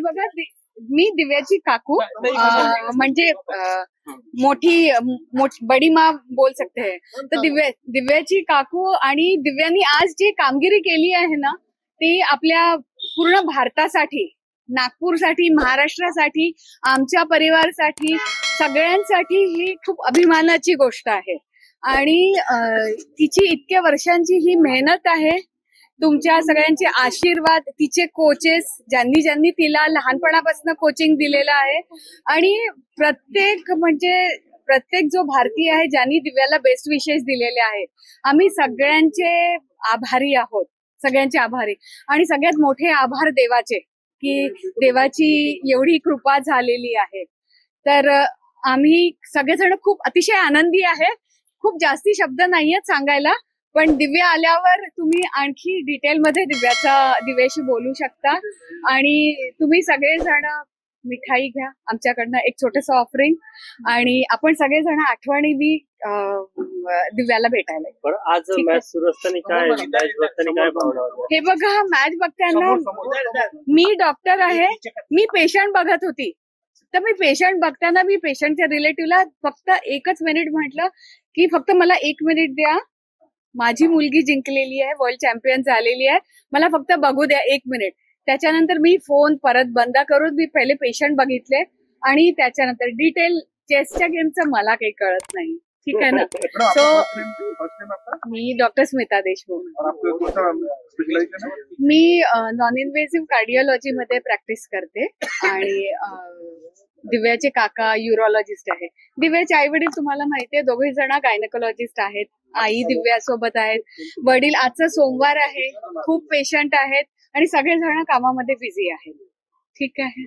हे बघा, मी दिव्याची काकू, म्हणजे बडी माँ बोल सकते हैं. तर दिव्याची काकू, आणि दिव्यानी आज जी कामगिरी केली आहे ना, ती आपल्या पूर्ण भारतासाठी, नागपूरसाठी, महाराष्ट्रासाठी, आमच्या परिवारासाठी, सगळ्यांसाठी ही खूप अभिमानाची गोष्ट आहे. आणि तिची इतक्या वर्षांची ही मेहनत आहे, तुमच्या सगळ्यांचे आशीर्वाद, तिचे कोचेस ज्यांनी तिला लहानपणापासून कोचिंग दिलेलं आहे, आणि प्रत्येक जो भारतीय आहे ज्यांनी दिव्याला बेस्ट विशेष दिलेले आहेत, आम्ही सगळ्यांचे आभारी आहोत, सगळ्यांचे आभारी. आणि सगळ्यात मोठे आभार देवाचे, की देवाची एवढी कृपा झालेली आहे. तर आम्ही सगळेजण खूप अतिशय आनंदी आहे. खूप जास्ती शब्द नाहीयेत सांगायला, पण दिव्या आल्यावर तुम्ही आणखी डिटेलमध्ये दिव्याशी बोलू शकता. आणि तुम्ही सगळेजण मिठाई घ्या आमच्याकडनं, एक छोटंसं ऑफरिंग, आणि आपण सगळेजण आठवणीने दिव्याला भेटायला. आज मॅच सुरू असताना काय भावना होत्या? हे बघा, मॅच बघताना मी डॉक्टर आहे, मी पेशंट बघत होती. तर मी पेशंट बघताना मी पेशंटच्या रिलेटिव्हला फक्त एकच मिनिट म्हटलं की फक्त मला 1 मिनिट द्या, माझी मुलगी जिंकलेली आहे, वर्ल्ड चॅम्पियन झालेली आहे, मला फक्त बघू द्या 1 मिनिट. त्याच्यानंतर मी फोन परत बंद करून मी पहिले पेशंट बघितले, आणि त्याच्यानंतर डिटेल चेसच्या गेमचं मला काही कळत नाही. ठीक आहे ना. मी डॉक्टर स्मिता देशमुख. मी नॉन इन्व्हेसिव्ह कार्डिओलॉजी मध्ये प्रॅक्टिस करते, आणि दिव्याचे काका युरोलॉजिस्ट आहे. दिव्याचे आई वडील तुम्हाला माहितीये, दोघे जण गायनेकोलॉजिस्ट आहेत. आई दिव्या सोबत आहेत, वडील आजचा सोमवार आहे, खूप पेशंट आहेत, आणि सगळेजण कामामध्ये बिझी आहेत. ठीक आहे.